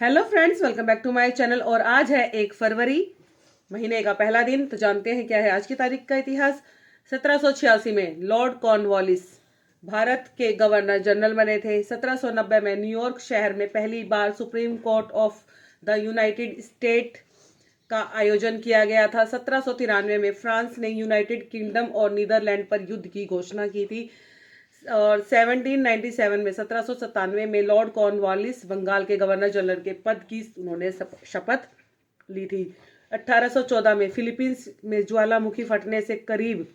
Hello friends, welcome back to my channel. और आज है 1 फरवरी, महीने का पहला दिन। तो जानते हैं क्या है आज की तारीख का इतिहास। 1786 में लॉर्ड कॉर्नवालिस भारत के गवर्नर जनरल बने थे। 1790 में न्यूयॉर्क शहर में पहली बार Supreme Court of the United State का आयोजन किया गया था। 1793 में फ्रांस ने यूनाइटेड किंगडम और नीदरलैंड पर युद्ध की घोषणा की थी। और 1797 में 1797 में लॉर्ड कॉर्नवालिस बंगाल के गवर्नर जनरल के पद की उन्होंने शपथ ली थी। 1814 में फिलीपींस में ज्वालामुखी फटने से करीब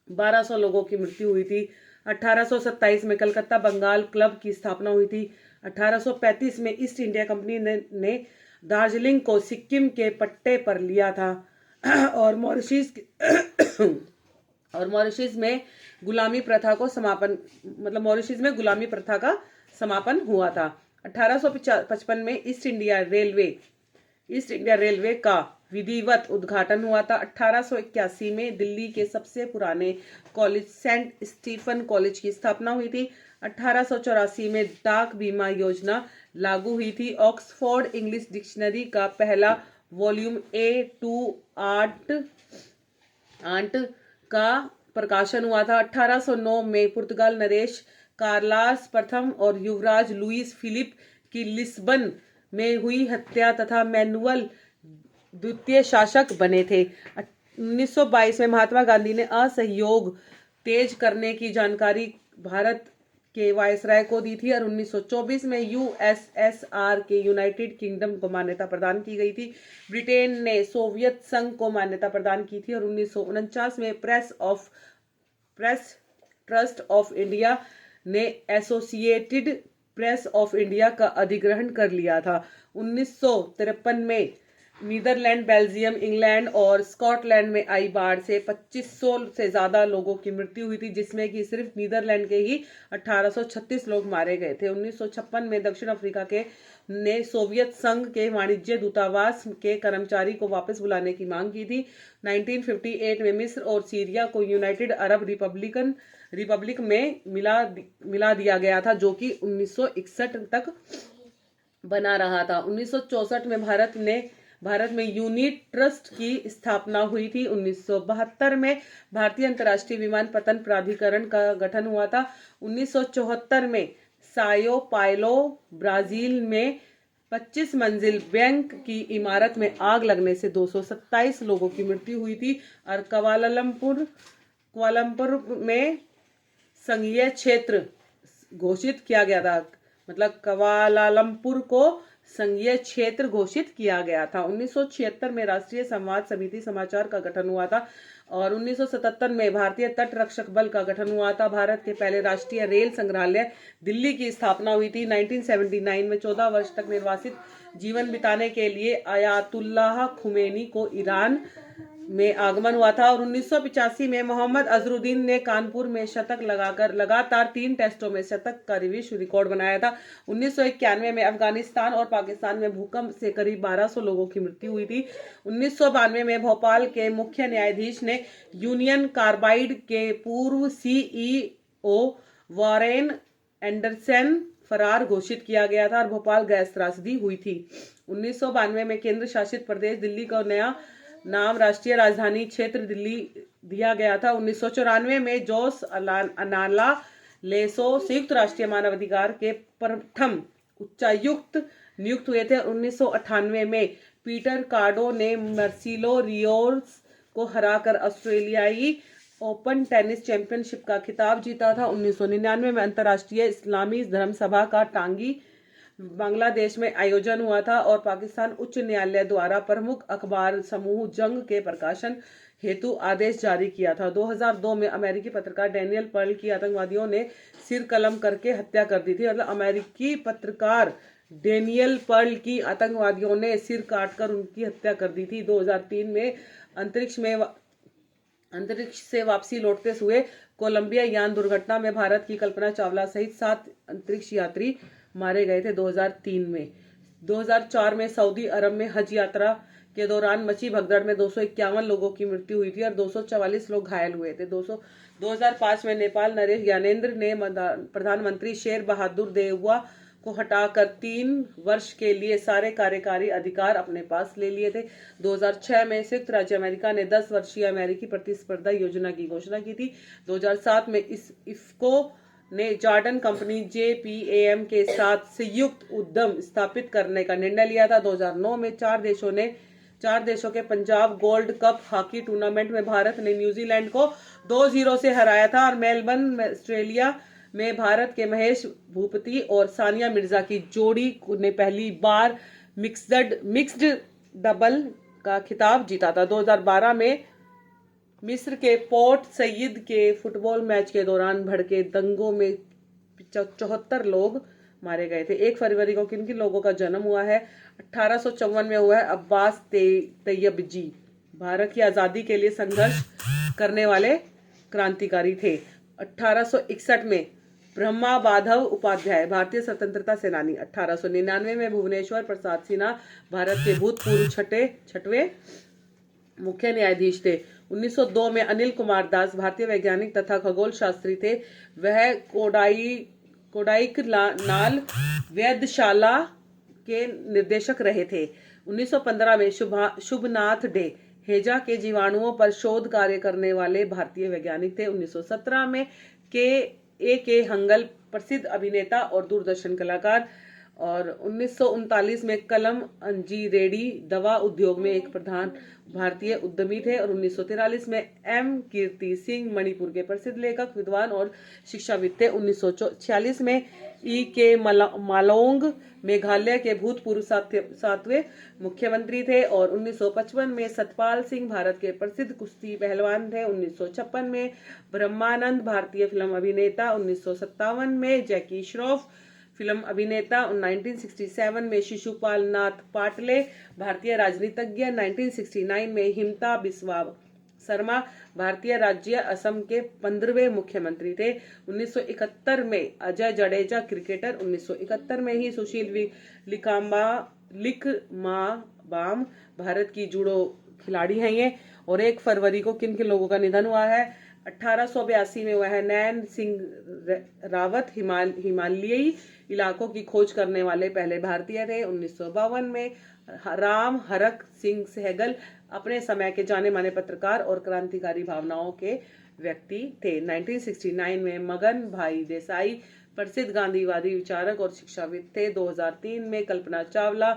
1200 लोगों की मृत्यु हुई थी। 1827 में कलकत्ता बंगाल क्लब की स्थापना हुई थी। 1835 में ईस्ट इंडिया कंपनी ने दार्जिलिंग को सिक्किम के पट्टे पर लिया था। और मॉरिशस में गुलामी प्रथा को समापन मॉरिशस में गुलामी प्रथा का समापन हुआ था। 1855 में ईस्ट इंडिया रेलवे का विधिवत उद्घाटन हुआ था। 1881 में दिल्ली के सबसे पुराने कॉलेज सेंट स्टीफन कॉलेज की स्थापना हुई थी। 1884 में डाक बीमा योजना लागू हुई थी। ऑक्सफोर्ड इंग्लिश डिक्शनरी का पहला वॉल्यूम A2 आंट का प्रकाशन हुआ था। 1809 में पुर्तगाल नरेश कार्लास प्रथम और युवराज लुईस फिलिप की लिस्बन में हुई हत्या तथा मैनुअल द्वितीय शासक बने थे। 1922 में महात्मा गांधी ने असहयोग तेज करने की जानकारी भारत के वायसराय को दी थी। और 1924 में यूएसएसआर के यूनाइटेड किंगडम को मान्यता प्रदान की गई थी। ब्रिटेन ने सोवियत संघ को मान्यता प्रदान की थी। और 1949 में प्रेस ट्रस्ट ऑफ इंडिया ने एसोसिएटेड प्रेस ऑफ इंडिया का अधिग्रहण कर लिया था। 1953 में नीदरलैंड, बेल्जियम, इंग्लैंड और स्कॉटलैंड में आई बाढ़ से 2500 से ज्यादा लोगों की मृत्यु हुई थी, जिसमें कि सिर्फ नीदरलैंड के ही 1836 लोग मारे गए थे। 1956 में दक्षिण अफ्रीका ने सोवियत संघ के वाणिज्य दूतावास के कर्मचारी को वापस बुलाने की मांग की थी। 1958 में मिस्र और सीरिया को यूनाइटेड अरब रिपब्लिक में मिला दिया गया था, जो कि 1961 तक बना रहा था। 1964 में भारत में यूनिट ट्रस्ट की स्थापना हुई थी। 1972 में भारतीय अंतर्राष्ट्रीय विमानपत्तन प्राधिकरण का गठन हुआ था। 1974 में सायो पायलो ब्राजील में 25 मंजिल बैंक की इमारत में आग लगने से 227 लोगों की मृत्यु हुई थी। और कुआलालंपुर में संघीय क्षेत्र घोषित किया गया था। कुआलालंपुर को संघीय क्षेत्र घोषित किया गया था। 1976 में राष्ट्रीय संवाद समिति समाचार का गठन हुआ था। और 1977 में भारतीय तट रक्षक बल का गठन हुआ था। भारत के पहले राष्ट्रीय रेल संग्रहालय दिल्ली की स्थापना हुई थी। 1979 में 14 वर्ष तक निर्वासित जीवन बिताने के लिए आयातुल्लाह खुमैनी को ईरान में आगमन हुआ था। और 1985 में मोहम्मद अजहरुद्दीन ने कानपुर में शतक लगाकर लगातार 3 टेस्टों में शतक का विश्व रिकॉर्ड बनाया था। 1991 में अफगानिस्तान और पाकिस्तान में भूकंप से करीब 1200 लोगों की मृत्यु हुई थी। 1992 में भोपाल के मुख्य न्यायाधीश ने यूनियन कार्बाइड के पूर्व सीईओ वॉरेन एंडरसन फरार घोषित किया गया था। और भोपाल गैस त्रासदी हुई थी। 1992 में केंद्र शासित प्रदेश दिल्ली को नया नाम राष्ट्रीय राजधानी क्षेत्र दिल्ली दिया गया था। 1994 में जोस अनाला लेसो संयुक्त राष्ट्रीय मानवाधिकार के प्रथम उच्चायुक्त नियुक्त हुए थे। 1998 में पीटर कार्डो ने मार्सिलो रियोस को हराकर ऑस्ट्रेलियाई ओपन टेनिस चैंपियनशिप का खिताब जीता था। 1999 में अंतर्राष्ट्रीय इस्लामी धर्म सभा का टांगी बांग्लादेश में आयोजन हुआ था। और पाकिस्तान उच्च न्यायालय द्वारा प्रमुख अखबार समूह जंग के प्रकाशन हेतु आदेश जारी किया था। 2002 में अमेरिकी पत्रकार डैनियल पर्ल की आतंकवादियों ने सिर कलम करके हत्या कर दी थी। अमेरिकी पत्रकार डैनियल पर्ल की आतंकवादियों ने सिर काटकर उनकी हत्या कर दी थी। 2003 में अंतरिक्ष से वापसी लौटते हुए कोलंबिया यान दुर्घटना में भारत की कल्पना चावला सहित 7 अंतरिक्ष यात्री मारे गए थे 2003 में। 2004 में सऊदी अरब में हज यात्रा के दौरान मची भगदड़ में 251 लोगों की मृत्यु हुई थी और 244 लोग घायल हुए थे। 2005 में नेपाल नरेश ज्ञानेंद्र ने प्रधानमंत्री शेर बहादुर देउवा को हटाकर 3 वर्ष के लिए सारे कार्यकारी अधिकार अपने पास ले लिए थे। 2006 में संयुक्त राज्य अमेरिका ने 10 वर्षीय अमेरिकी प्रतिस्पर्धा योजना की घोषणा की थी। 2007 में इस इफ्को ने जॉर्डन कंपनी JPAM के साथ संयुक्त उद्यम स्थापित करने का निर्णय लिया था। 2009 में 4 देशों के Punjab gold cup hockey tournament में भारत ने न्यूजीलैंड को 2-0 से हराया था। और मेलबर्न ऑस्ट्रेलिया में भारत के महेश भूपति और सानिया मिर्जा की जोड़ी ने पहली बार मिक्स्ड डबल का खिताब जीता था। 2012 में मिस्र के पोर्ट सईद के फुटबॉल मैच के दौरान भड़के दंगों में 74 लोग मारे गए थे। 1 फरवरी को किन किन लोगों का जन्म हुआ है? 1854 में हुआ है अब्बास तैयबजी, भारत की आजादी के लिए संघर्ष करने वाले क्रांतिकारी थे। 1861 में ब्रह्मा माधव उपाध्याय, भारतीय स्वतंत्रता सेनानी। 1899 में भुवनेश्वर प्रसाद सिन्हा, भारत के भूतपूर्व छठवें मुख्य न्यायाधीश थे। 1902 में अनिल कुमार दास, भारतीय वैज्ञानिक तथा खगोल शास्त्री थे। वह कोडाईकनाल वेधशाला के निर्देशक रहे थे। 1915 में शुभनाथ डे, हेजा के जीवाणुओं पर शोध कार्य करने वाले भारतीय वैज्ञानिक थे। 1917 में के हंगल, प्रसिद्ध अभिनेता और दूरदर्शन कलाकार। और 1939 में कलम अंजी रेड्डी, दवा उद्योग में एक प्रधान भारतीय उद्यमी थे। और 1943 में M कीर्ति सिंह, मणिपुर के प्रसिद्ध लेखक, विद्वान और शिक्षाविद थे। 1946 में E.K. मालोंग, मेघालय के भूतपूर्व 7वें मुख्यमंत्री थे। और 1955 में सतपाल सिंह, भारत के प्रसिद्ध कुश्ती पहलवान थे। 1956 में ब्रह्मानंद, भारतीय फिल्म अभिनेता। 1957 में जैकी श्रॉफ, फिल्म अभिनेता। 1967 में शिशुपाल नाथ पाटले, भारतीय राजनीतिज्ञ। 1969 में हिमंता बिस्वा शर्मा, भारतीय राज्य असम के 15वें मुख्यमंत्री थे। 1971 में अजय जडेजा, क्रिकेटर। 1971 में ही सुशील लिखमाबाम, भारत की जूडो खिलाड़ी हैं ये। और 1 फरवरी को किन किन लोगों का निधन हुआ है? 1882 में हुआ है नैन सिंह रावत, हिमालयी इलाकों की खोज करने वाले पहले भारतीय थे। 1952 में राम हरक सिंह सहगल, अपने समय के जाने माने पत्रकार और क्रांतिकारी भावनाओं के व्यक्ति थे। 1969 में मगन भाई देसाई, प्रसिद्ध गांधीवादी विचारक और शिक्षाविद थे। 2003 में कल्पना चावला,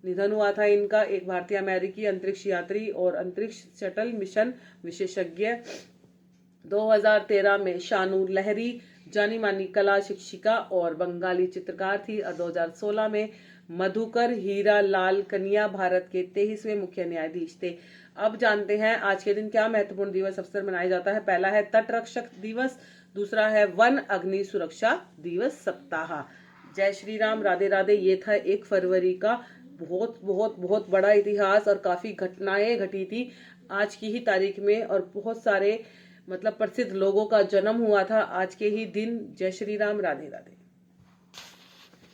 निधन हुआ था इनका, एक भारतीय अमेरिकी अंतरिक्ष यात्री और अंतरिक्ष शटल मिशन विशेषज्ञ। 2013 में शानू लहरी, जानी मानी कला शिक्षिका और बंगाली चित्रकार थी। और 2016 में मधुकर हीरा लाल कन्या, भारत के 23वें मुख्य न्यायाधीश थे। अब जानते हैं आज के दिन क्या महत्वपूर्ण दिवस अवसर मनाया जाता है। पहला है तटरक्षक दिवस, दूसरा है वन अग्नि सुरक्षा दिवस सप्ताह। जय श्री राम, राधे राधे। ये था 1 फरवरी का बहुत बहुत बहुत बड़ा इतिहास और काफी घटनाएं घटी थी आज की ही तारीख में। और बहुत सारे प्रसिद्ध लोगों का जन्म हुआ था आज के ही दिन। जय श्री राम, राधे राधे।